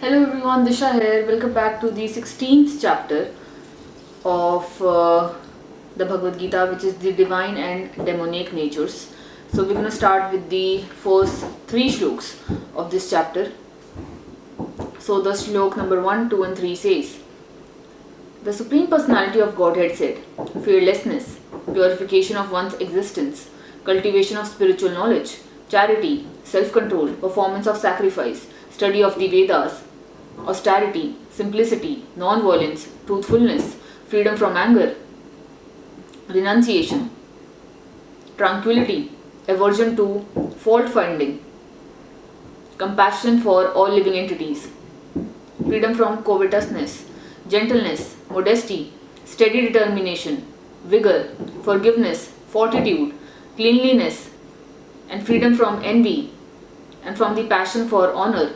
Hello everyone, Disha here. Welcome back to the 16th chapter of the Bhagavad Gita, which is the divine and demonic natures. So we're going to start with the first three shloks of this chapter. So the shlok number 1, 2 and 3 says, the Supreme Personality of Godhead said, fearlessness, purification of one's existence, cultivation of spiritual knowledge, charity, self-control, performance of sacrifice, study of the Vedas, austerity, simplicity, non-violence, truthfulness, freedom from anger, renunciation, tranquility, aversion to fault-finding, compassion for all living entities, freedom from covetousness, gentleness, modesty, steady determination, vigor, forgiveness, fortitude, cleanliness, and freedom from envy and from the passion for honor.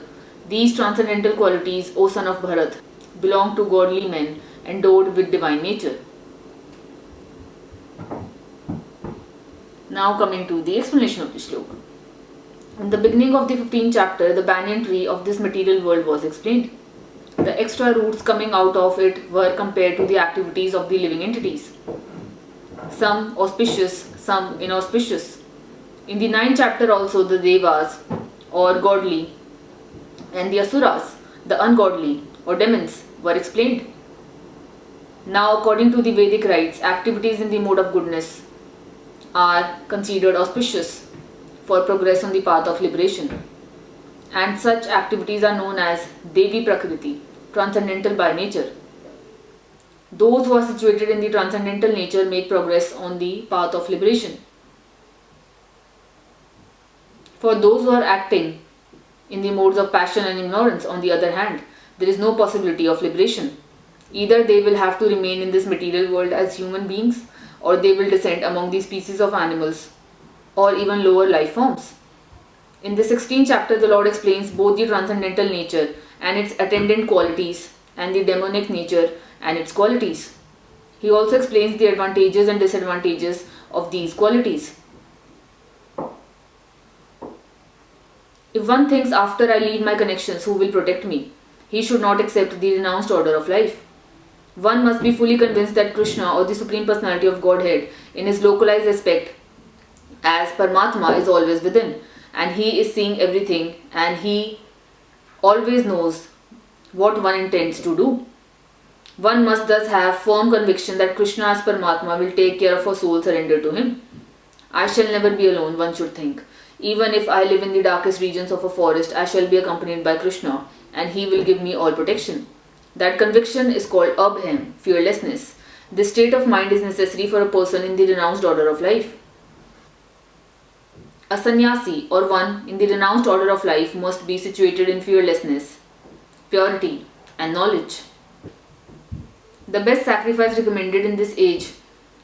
These transcendental qualities, O son of Bharat, belong to godly men endowed with divine nature. Now coming to the explanation of the shloka. In the beginning of the 15th chapter, the banyan tree of this material world was explained. The extra roots coming out of it were compared to the activities of the living entities. Some auspicious, some inauspicious. In the 9th chapter also the devas or godly and the asuras, the ungodly or demons, were explained. Now according to the Vedic rites, activities in the mode of goodness are considered auspicious for progress on the path of liberation. And such activities are known as Devi Prakriti, transcendental by nature. Those who are situated in the transcendental nature make progress on the path of liberation. For those who are acting in the modes of passion and ignorance, on the other hand, there is no possibility of liberation. Either they will have to remain in this material world as human beings, or they will descend among the species of animals, or even lower life forms. In the 16th chapter, the Lord explains both the transcendental nature and its attendant qualities and the demonic nature and its qualities. He also explains the advantages and disadvantages of these qualities. If one thinks after I leave my connections who will protect me, he should not accept the renounced order of life. One must be fully convinced that Krishna, or the Supreme Personality of Godhead, in his localized aspect as Paramatma, is always within, and he is seeing everything, and he always knows what one intends to do. One must thus have firm conviction that Krishna as Paramatma will take care of a soul surrendered to him. I shall never be alone, one should think. Even if I live in the darkest regions of a forest, I shall be accompanied by Krishna, and he will give me all protection. That conviction is called abhem, fearlessness. This state of mind is necessary for a person in the renounced order of life. A sannyasi, or one in the renounced order of life, must be situated in fearlessness, purity, and knowledge. The best sacrifice recommended in this age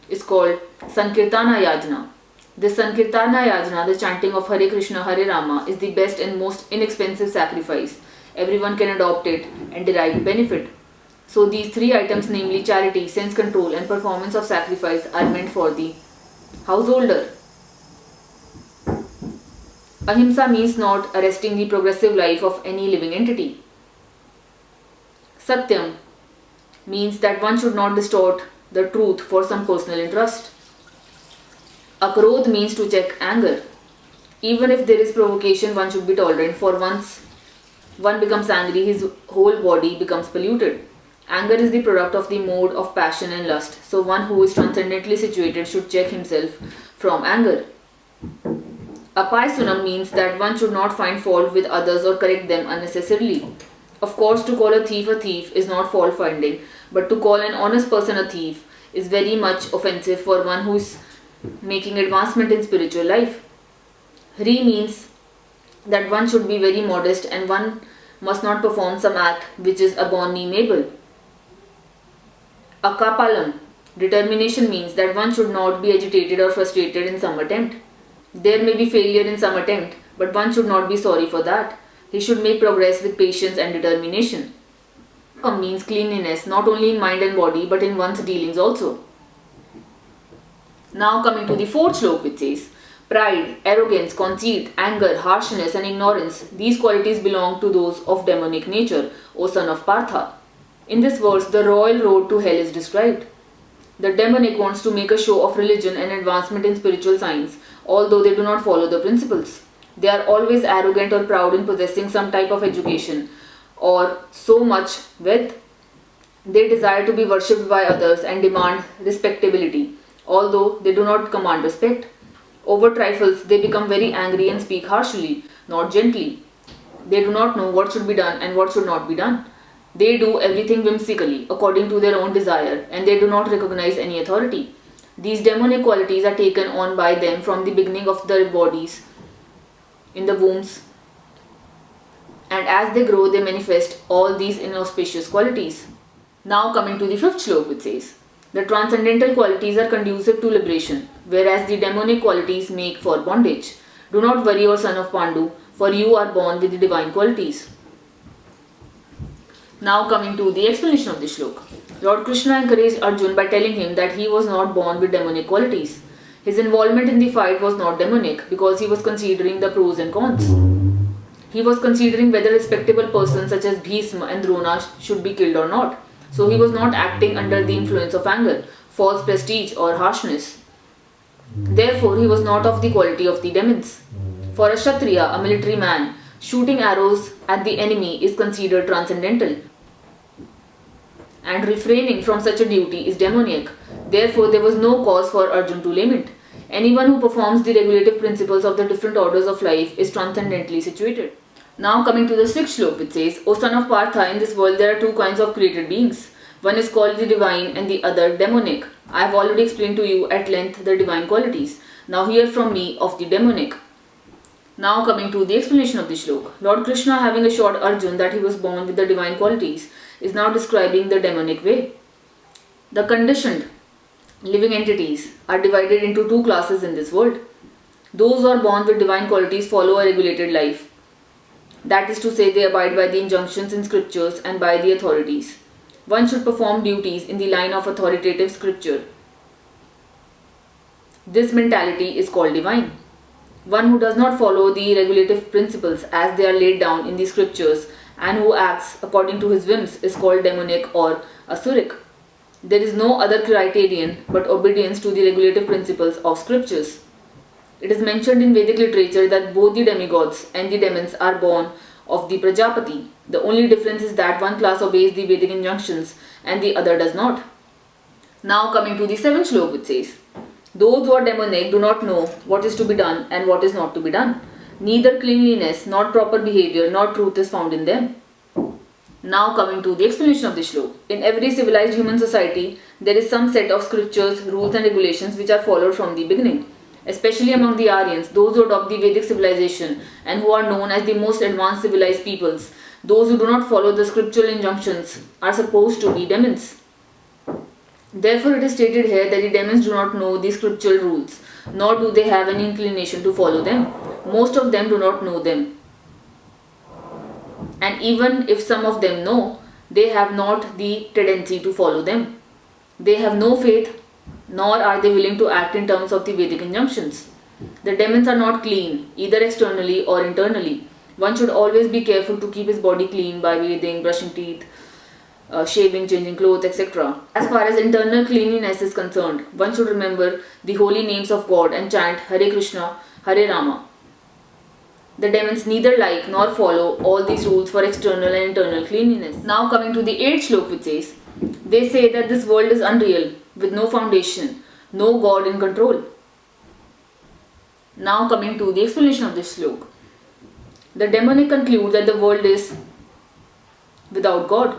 is called Sankirtana Yajna. This Sankirtana Yajna, the chanting of Hare Krishna, Hare Rama, is the best and most inexpensive sacrifice. Everyone can adopt it and derive benefit. So these three items, namely charity, sense control, and performance of sacrifice, are meant for the householder. Ahimsa means not arresting the progressive life of any living entity. Satyam means that one should not distort the truth for some personal interest. Akrodh means to check anger. Even if there is provocation, one should be tolerant, for once one becomes angry, his whole body becomes polluted. Anger is the product of the mode of passion and lust, so one who is transcendently situated should check himself from anger. Apaisunam means that one should not find fault with others or correct them unnecessarily. Of course, to call a thief is not fault finding, but to call an honest person a thief is very much offensive for one who is making advancement in spiritual life. Hri means that one should be very modest and one must not perform some act which is abominable. Akapalam, determination, means that one should not be agitated or frustrated in some attempt. There may be failure in some attempt, but one should not be sorry for that. He should make progress with patience and determination. Means cleanliness, not only in mind and body, but in one's dealings also. Now coming to the fourth shloka, which says, Pride, arrogance, conceit, anger, harshness, and ignorance, these qualities belong to those of demonic nature, O son of Partha. In this verse, the royal road to hell is described. The demonic wants to make a show of religion and advancement in spiritual science, although they do not follow the principles. They are always arrogant or proud in possessing some type of education or so much wealth. They desire to be worshipped by others and demand respectability, although they do not command respect. Over trifles, they become very angry and speak harshly, not gently. They do not know what should be done and what should not be done. They do everything whimsically, according to their own desire, and they do not recognize any authority. These demonic qualities are taken on by them from the beginning of their bodies in the wombs, and as they grow, they manifest all these inauspicious qualities. Now coming to the fifth shloka, which says, the transcendental qualities are conducive to liberation, whereas the demonic qualities make for bondage. Do not worry, O son of Pandu, for you are born with the divine qualities. Now coming to the explanation of the shloka. Lord Krishna encouraged Arjun by telling him that he was not born with demonic qualities. His involvement in the fight was not demonic because he was considering the pros and cons. He was considering whether respectable persons such as Bhisma and Drona should be killed or not. So he was not acting under the influence of anger, false prestige or harshness. Therefore, he was not of the quality of the demons. For a Kshatriya, a military man, shooting arrows at the enemy is considered transcendental, and refraining from such a duty is demoniac. Therefore, there was no cause for Arjun to lament. Anyone who performs the regulative principles of the different orders of life is transcendently situated. Now coming to the sixth shloka, which says, O son of Partha, in this world there are two kinds of created beings. One is called the divine and the other demonic. I have already explained to you at length the divine qualities. Now hear from me of the demonic. Now coming to the explanation of the shloka. Lord Krishna, having assured Arjun that he was born with the divine qualities, is now describing the demonic way. The conditioned living entities are divided into two classes in this world. Those who are born with divine qualities follow a regulated life. That is to say, they abide by the injunctions in scriptures and by the authorities. One should perform duties in the line of authoritative scripture. This mentality is called divine. One who does not follow the regulative principles as they are laid down in the scriptures and who acts according to his whims is called demonic or asuric. There is no other criterion but obedience to the regulative principles of scriptures. It is mentioned in Vedic literature that both the demigods and the demons are born of the Prajapati. The only difference is that one class obeys the Vedic injunctions and the other does not. Now coming to the seventh shloka, which says, those who are demonic do not know what is to be done and what is not to be done. Neither cleanliness, nor proper behavior, nor truth is found in them. Now coming to the explanation of the shloka. In every civilized human society, there is some set of scriptures, rules and regulations which are followed from the beginning. Especially among the Aryans, those who adopt the Vedic civilization and who are known as the most advanced civilized peoples, those who do not follow the scriptural injunctions are supposed to be demons. Therefore, it is stated here that the demons do not know the scriptural rules, nor do they have any inclination to follow them. Most of them do not know them. And even if some of them know, they have not the tendency to follow them. They have no faith, nor are they willing to act in terms of the Vedic injunctions. The demons are not clean, either externally or internally. One should always be careful to keep his body clean by bathing, brushing teeth, shaving, changing clothes, etc. As far as internal cleanliness is concerned, one should remember the holy names of God and chant Hare Krishna, Hare Rama. The demons neither like nor follow all these rules for external and internal cleanliness. Now coming to the 8th shloka, which says, they say that this world is unreal, with no foundation, no God in control. Now coming to the explanation of this shloka. The demonic conclude that the world is without God.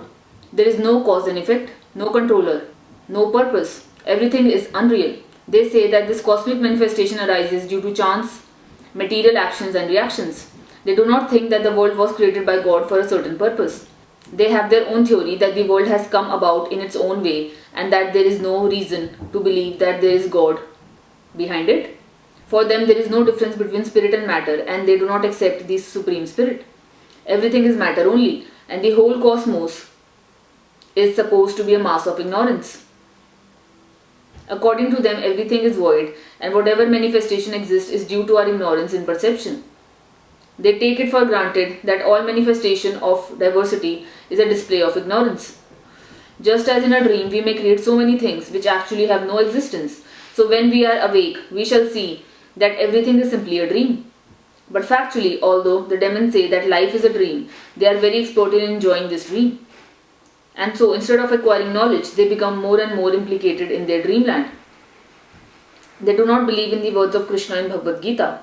There is no cause and effect, no controller, no purpose. Everything is unreal. They say that this cosmic manifestation arises due to chance, material actions and reactions. They do not think that the world was created by God for a certain purpose. They have their own theory that the world has come about in its own way and that there is no reason to believe that there is God behind it. For them, there is no difference between spirit and matter, and they do not accept the supreme spirit. Everything is matter only, and the whole cosmos is supposed to be a mass of ignorance. According to them, everything is void, and whatever manifestation exists is due to our ignorance in perception. They take it for granted that all manifestation of diversity is a display of ignorance. Just as in a dream we may create so many things which actually have no existence, so when we are awake we shall see that everything is simply a dream. But factually, although the demons say that life is a dream, they are very expert in enjoying this dream. And so instead of acquiring knowledge, they become more and more implicated in their dreamland. They do not believe in the words of Krishna in Bhagavad Gita,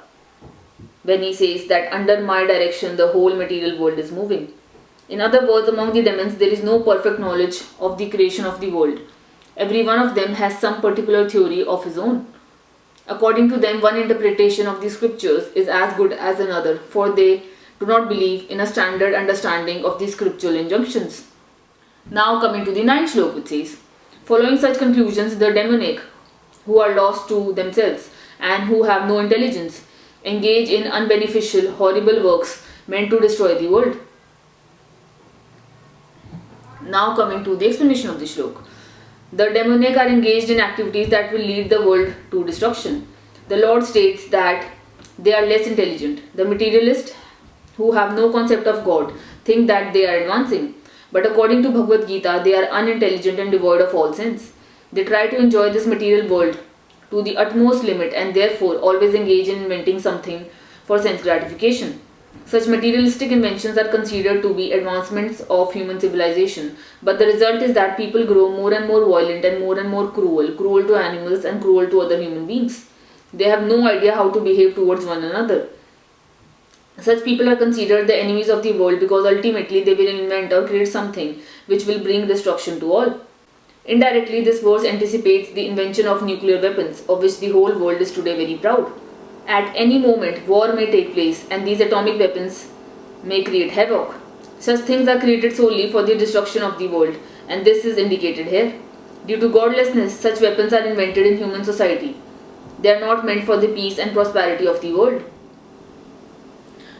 when he says that under my direction the whole material world is moving. In other words, among the demons there is no perfect knowledge of the creation of the world. Every one of them has some particular theory of his own. According to them, one interpretation of the scriptures is as good as another, for they do not believe in a standard understanding of the scriptural injunctions. Now coming to the 9th shloka, which says, following such conclusions, the demoniac, who are lost to themselves and who have no intelligence, engage in unbeneficial, horrible works meant to destroy the world. Now coming to the explanation of the shloka. The demoniac are engaged in activities that will lead the world to destruction. The Lord states that they are less intelligent. The materialists, who have no concept of God, think that they are advancing. But according to Bhagavad Gita, they are unintelligent and devoid of all sense. They try to enjoy this material world to the utmost limit and therefore always engage in inventing something for sense gratification. Such materialistic inventions are considered to be advancements of human civilization, but the result is that people grow more and more violent and more cruel to animals and cruel to other human beings. They have no idea how to behave towards one another. Such people are considered the enemies of the world because ultimately they will invent or create something which will bring destruction to all. Indirectly, this verse anticipates the invention of nuclear weapons, of which the whole world is today very proud. At any moment, war may take place and these atomic weapons may create havoc. Such things are created solely for the destruction of the world, and this is indicated here. Due to godlessness, such weapons are invented in human society. They are not meant for the peace and prosperity of the world.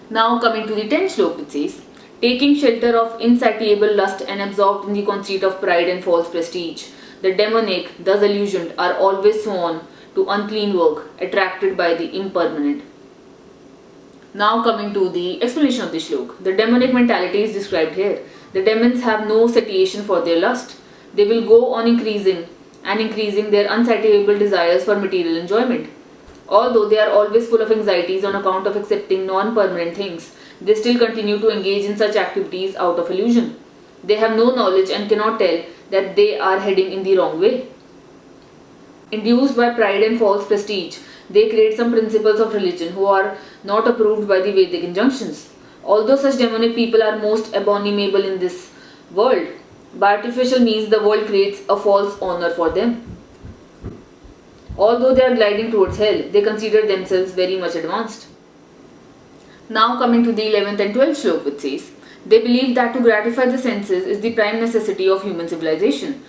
Now coming to the 10th shloka, it says, taking shelter of insatiable lust and absorbed in the conceit of pride and false prestige, the demoniac, thus illusioned, are always sworn to unclean work, attracted by the impermanent. Now coming to the explanation of the shloka. The demonic mentality is described here. The demons have no satiation for their lust. They will go on increasing their unsatiable desires for material enjoyment. Although they are always full of anxieties on account of accepting non-permanent things, they still continue to engage in such activities out of illusion. They have no knowledge and cannot tell that they are heading in the wrong way. Induced by pride and false prestige, they create some principles of religion who are not approved by the Vedic injunctions. Although such demonic people are most abominable in this world, by artificial means the world creates a false honor for them. Although they are gliding towards hell, they consider themselves very much advanced. Now coming to the 11th and 12th shloka, which says, they believe that to gratify the senses is the prime necessity of human civilization.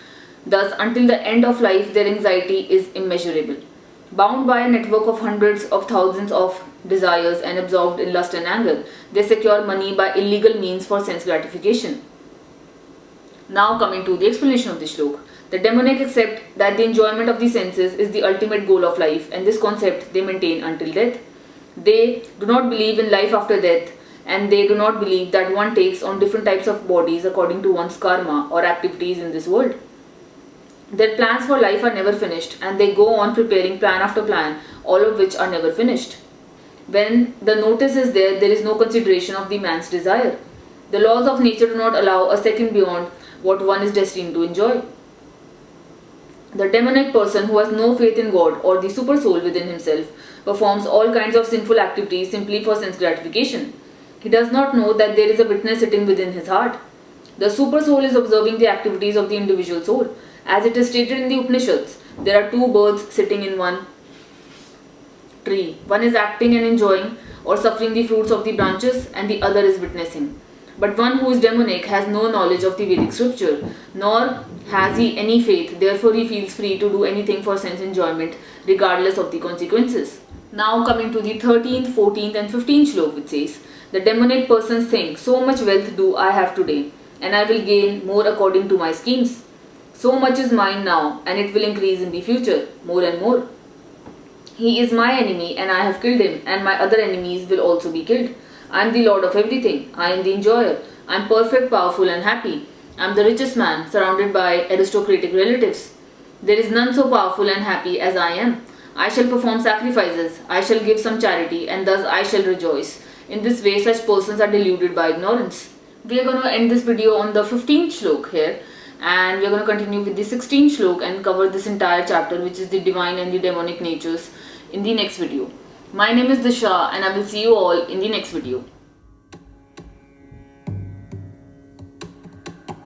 Thus, until the end of life, their anxiety is immeasurable. Bound by a network of hundreds of thousands of desires and absorbed in lust and anger, they secure money by illegal means for sense gratification. Now coming to the explanation of the shloka. The demoniac accept that the enjoyment of the senses is the ultimate goal of life, and this concept they maintain until death. They do not believe in life after death, and they do not believe that one takes on different types of bodies according to one's karma or activities in this world. Their plans for life are never finished, and they go on preparing plan after plan, all of which are never finished. When the notice is there, there is no consideration of the man's desire. The laws of nature do not allow a second beyond what one is destined to enjoy. The demonic person who has no faith in God or the super soul within himself performs all kinds of sinful activities simply for sense gratification. He does not know that there is a witness sitting within his heart. The super soul is observing the activities of the individual soul. As it is stated in the Upanishads, there are two birds sitting in one tree. One is acting and enjoying or suffering the fruits of the branches, and the other is witnessing. But one who is demonic has no knowledge of the Vedic scripture, nor has he any faith, therefore he feels free to do anything for sense enjoyment, regardless of the consequences. Now coming to the 13th, 14th and 15th shloka, which says, the demonic persons think, so much wealth do I have today, and I will gain more according to my schemes. So much is mine now, and it will increase in the future, more and more. He is my enemy, and I have killed him, and my other enemies will also be killed. I am the Lord of everything. I am the enjoyer. I am perfect, powerful, and happy. I am the richest man, surrounded by aristocratic relatives. There is none so powerful and happy as I am. I shall perform sacrifices. I shall give some charity, and thus I shall rejoice. In this way, such persons are deluded by ignorance. We are going to end this video on the 15th shlok here, and we are going to continue with the 16th shlok and cover this entire chapter, which is the divine and the demonic natures, in the next video. My name is Disha, and I will see you all in the next video.